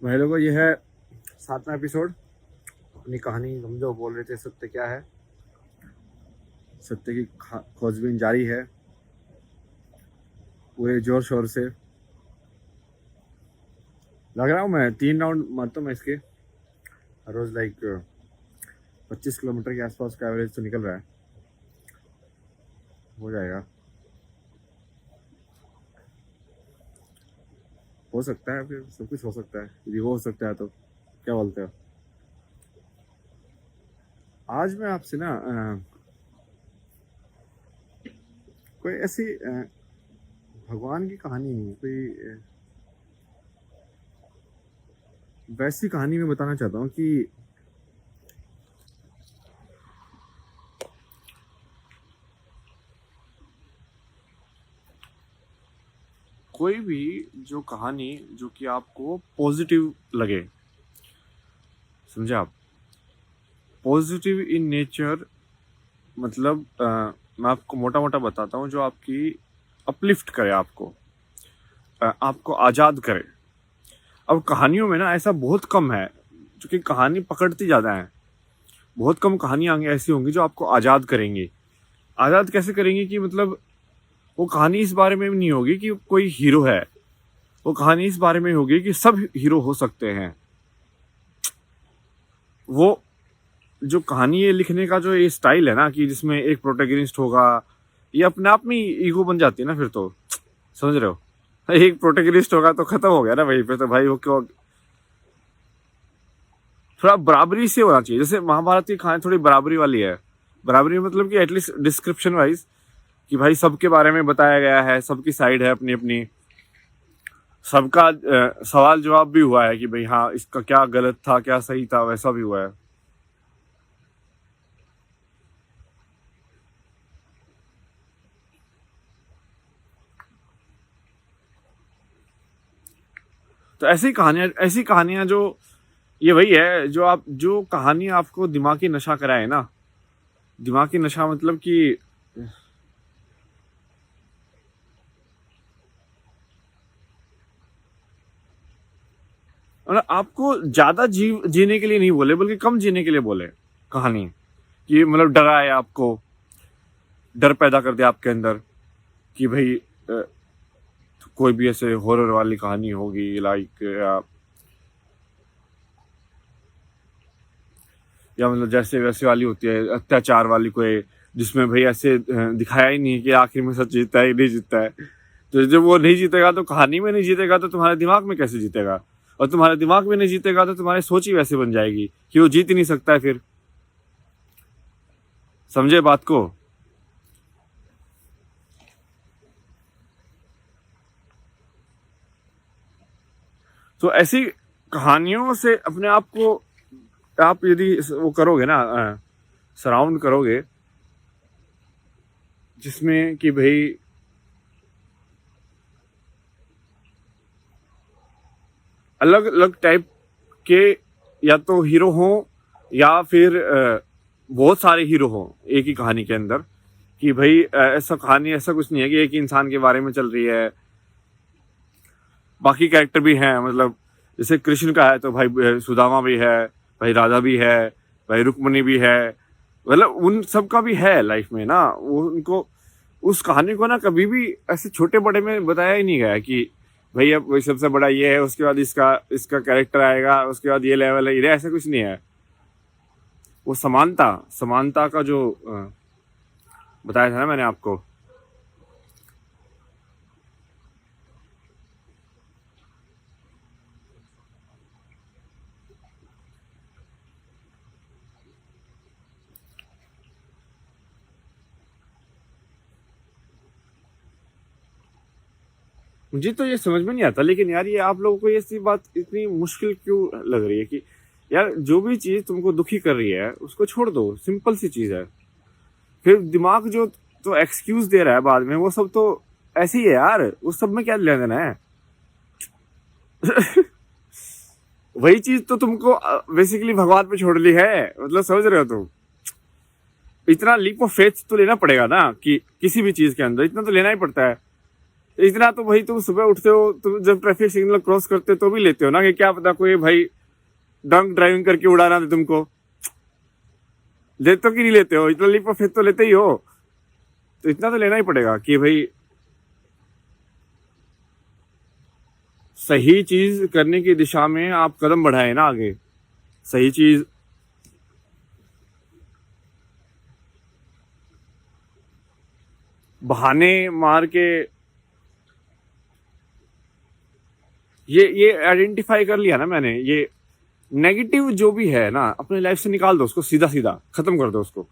भाई लोगों, ये है 7वां एपिसोड। अपनी कहानी हम जो बोल रहे थे, सत्य क्या है। सत्य की खोजबीन जारी है पूरे जोर शोर से। लग रहा हूँ मैं 3 राउंड मारता हूँ मैं इसके हर रोज। लाइक 25 किलोमीटर के आसपास का एवरेज तो निकल रहा है। हो जाएगा, हो सकता है, फिर सब कुछ हो सकता है। यदि वो हो सकता है तो क्या बोलते हो। आज मैं आपसे ना कोई ऐसी भगवान की कहानी नहीं, कोई वैसी कहानी मैं बताना चाहता हूँ कि कोई भी जो कहानी जो कि आपको पॉजिटिव लगे, समझे आप। पॉजिटिव इन नेचर मतलब मैं आपको मोटा मोटा बताता हूँ, जो आपकी अपलिफ्ट करे, आपको आज़ाद करे। अब कहानियों में ना ऐसा बहुत कम है, क्योंकि कहानी पकड़ती ज़्यादा है। बहुत कम कहानियाँ ऐसी होंगी जो आपको आज़ाद करेंगी। आज़ाद कैसे करेंगी कि मतलब वो कहानी इस बारे में नहीं होगी कि कोई हीरो है, वो कहानी इस बारे में होगी कि सब हीरो हो सकते हैं। वो जो कहानी ये लिखने का जो ये स्टाइल है ना, कि जिसमें एक प्रोटैगनिस्ट होगा, ये अपने आप में ईगो बन जाती है ना फिर तो। समझ रहे हो, एक प्रोटैगनिस्ट होगा तो खत्म हो गया ना वहीं पे। तो भाई वो क्यों, थोड़ा बराबरी से होना चाहिए। जैसे महाभारत की कहानी थोड़ी बराबरी वाली है। बराबरी मतलब कि एटलीस्ट डिस्क्रिप्शन वाइज, कि भाई सबके बारे में बताया गया है, सबकी साइड है अपनी अपनी, सबका सवाल जवाब भी हुआ है कि भाई हाँ इसका क्या गलत था क्या सही था, वैसा भी हुआ है। तो ऐसी कहानियां जो ये वही है, जो कहानी आपको दिमागी नशा कराए ना। दिमागी नशा मतलब कि मतलब आपको ज्यादा जीने के लिए नहीं बोले, बल्कि कम जीने के लिए बोले कहानी। कि मतलब डराए आपको, डर पैदा कर दे आपके अंदर कि भाई कोई भी ऐसे हॉरर वाली कहानी होगी, लाइक या मतलब जैसे वैसे वाली होती है, अत्याचार वाली कोई, जिसमें भाई ऐसे दिखाया ही नहीं कि आखिर में सच जीतता है नहीं जीतता है। तो जब वो नहीं जीतेगा तो कहानी में नहीं जीतेगा, तो तुम्हारे दिमाग में कैसे जीतेगा। और तुम्हारे दिमाग में नहीं जीतेगा तो तुम्हारी सोच ही वैसे बन जाएगी कि वो जीत ही नहीं सकता है फिर। समझे बात को। तो ऐसी कहानियों से अपने आप को आप यदि वो करोगे ना, सराउंड करोगे, जिसमें कि भाई अलग अलग टाइप के या तो हीरो हो, या फिर बहुत सारे हीरो हो एक ही कहानी के अंदर। कि भाई ऐसा कहानी ऐसा कुछ नहीं है कि एक ही इंसान के बारे में चल रही है, बाकी कैरेक्टर भी हैं। मतलब जैसे कृष्ण का है तो भाई सुदामा भी है, भाई राधा भी है, भाई रुक्मणी भी है। मतलब उन सब का भी है लाइफ में ना। वो उनको उस कहानी को ना कभी भी ऐसे छोटे बड़े में बताया ही नहीं गया कि भाई अब वही सबसे बड़ा ये है, उसके बाद इसका इसका कैरेक्टर आएगा, उसके बाद ये लेवल है, ये ऐसा कुछ नहीं है। वो समानता समानता का जो बताया था ना मैंने आपको। मुझे तो ये समझ में नहीं आता, लेकिन यार ये आप लोगों को ये सी बात इतनी मुश्किल क्यों लग रही है कि यार जो भी चीज तुमको दुखी कर रही है उसको छोड़ दो। सिंपल सी चीज है। फिर दिमाग जो तो एक्सक्यूज दे रहा है बाद में, वो सब तो ऐसे ही है यार। उस सब में क्या लेना देना है। वही चीज तो तुमको बेसिकली भगवान पे छोड़ ली है। मतलब समझ रहे हो तुम। इतना लीप ऑफ फेथ तो लेना पड़ेगा ना, कि किसी भी चीज के अंदर इतना तो लेना ही पड़ता है। इतना तो भाई तुम सुबह उठते हो, तुम जब ट्रैफिक सिग्नल क्रॉस करते हो तो भी लेते हो ना, कि क्या पता कोई भाई ड्रंक ड्राइविंग करके उड़ाना दे तुमको। लेते हो कि नहीं लेते हो? इतना लिप फिर तो लेते ही हो, तो इतना तो लेना ही पड़ेगा कि भाई सही चीज करने की दिशा में आप कदम बढ़ाए ना आगे। सही चीज बहाने मार के ये आइडेंटिफाई कर लिया ना मैंने, ये नेगेटिव जो भी है ना अपने लाइफ से निकाल दो उसको, सीधा सीधा खत्म कर दो उसको।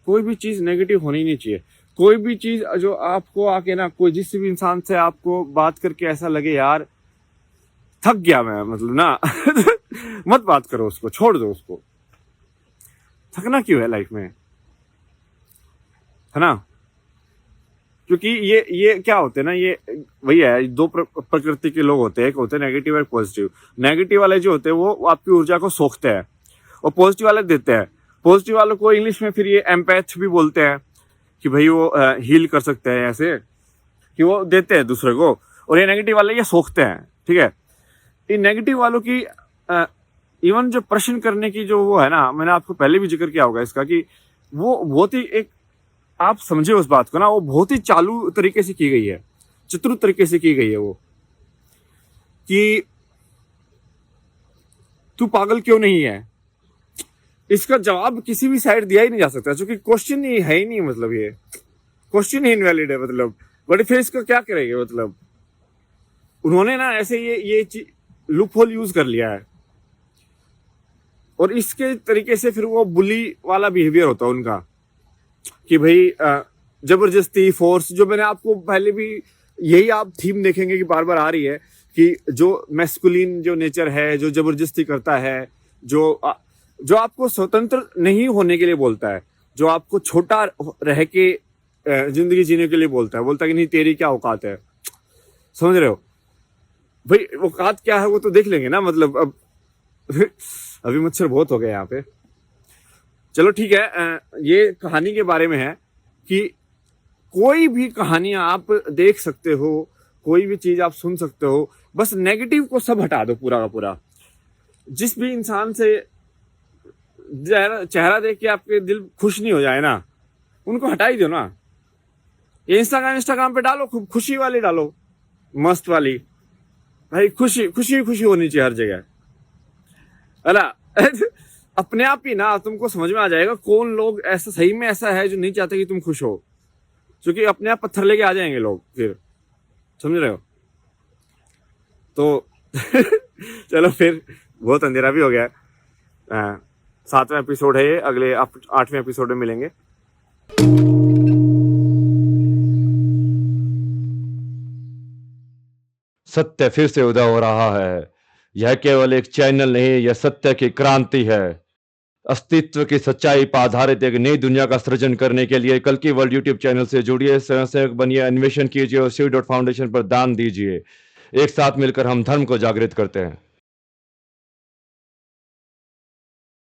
कोई भी चीज नेगेटिव होनी नहीं चाहिए। कोई भी चीज जो आपको आके ना, कोई जिस भी इंसान से आपको बात करके ऐसा लगे यार थक गया मैं, मतलब ना मत बात करो उसको, छोड़ दो उसको। थकना क्यों है लाइफ में, है ना? क्योंकि ये क्या होते हैं ना, ये वही है, दो प्रकृति के लोग होते हैं, एक होते हैं नेगेटिव और पॉजिटिव। नेगेटिव वाले जो होते हैं वो आपकी ऊर्जा को सोखते हैं, और पॉजिटिव वाले देते हैं। पॉजिटिव वालों को इंग्लिश में फिर ये एम्पैथ भी बोलते हैं, कि भाई वो हील कर सकते हैं, ऐसे कि वो देते हैं दूसरे को। और ये नेगेटिव वाले ये सोखते हैं, ठीक है। इन नेगेटिव वालों की इवन जो प्रश्न करने की जो वो है ना, मैंने आपको पहले भी जिक्र किया होगा इसका, कि वो बहुत ही एक, आप समझे उस बात को ना, वो बहुत ही चालू तरीके से की गई है, चतुर तरीके से की गई है वो, कि तू पागल क्यों नहीं है। इसका जवाब किसी भी साइड दिया ही नहीं जा सकता, क्योंकि क्वेश्चन ही है ही नहीं, मतलब ये क्वेश्चन ही इनवैलिड है। मतलब बड़े फेस को क्या करेंगे, मतलब उन्होंने ना ऐसे ये लूप होल यूज कर लिया है, और इसके तरीके से फिर वो बुली वाला बिहेवियर होता है उनका, कि भाई जबरदस्ती, फोर्स, जो मैंने आपको पहले भी, यही आप थीम देखेंगे कि बार बार आ रही है, कि जो मैस्कुलिन जो नेचर है, जो जबरदस्ती करता है, जो आपको स्वतंत्र नहीं होने के लिए बोलता है, जो आपको छोटा रह के जिंदगी जीने के लिए बोलता है कि नहीं तेरी क्या औकात है। समझ रहे हो भाई? औकात क्या है वो तो देख लेंगे ना, मतलब अब अभी मच्छर बहुत हो गए यहाँ पे। चलो ठीक है, ये कहानी के बारे में है कि कोई भी कहानियां आप देख सकते हो, कोई भी चीज आप सुन सकते हो, बस नेगेटिव को सब हटा दो पूरा का पूरा। जिस भी इंसान से चेहरा देख के आपके दिल खुश नहीं हो जाए ना, उनको हटा ही दो ना। ये इंस्टाग्राम पे डालो, खूब खुशी वाली डालो, मस्त वाली, भाई खुशी खुशी खुशी होनी चाहिए हर जगह, है ना? अपने आप ही ना तुमको समझ में आ जाएगा कौन लोग ऐसा सही में ऐसा है जो नहीं चाहते कि तुम खुश हो, क्योंकि अपने आप पत्थर लेके आ जाएंगे लोग फिर। समझ रहे हो? तो चलो फिर, बहुत अंधेरा भी हो गया है। 7वां एपिसोड है ये, अगले 8वें एपिसोड में मिलेंगे। सत्य फिर से उदय हो रहा है। यह केवल एक चैनल नहीं, यह सत्य की क्रांति है। अस्तित्व की सच्चाई पर आधारित एक नई दुनिया का सृजन करने के लिए कल की वर्ल्ड यूट्यूब चैनल से जुड़िए, स्वयंसेवक बनिए, अन्वेषण कीजिए और शिव.फाउंडेशन पर दान दीजिए। एक साथ मिलकर हम धर्म को जागृत करते हैं।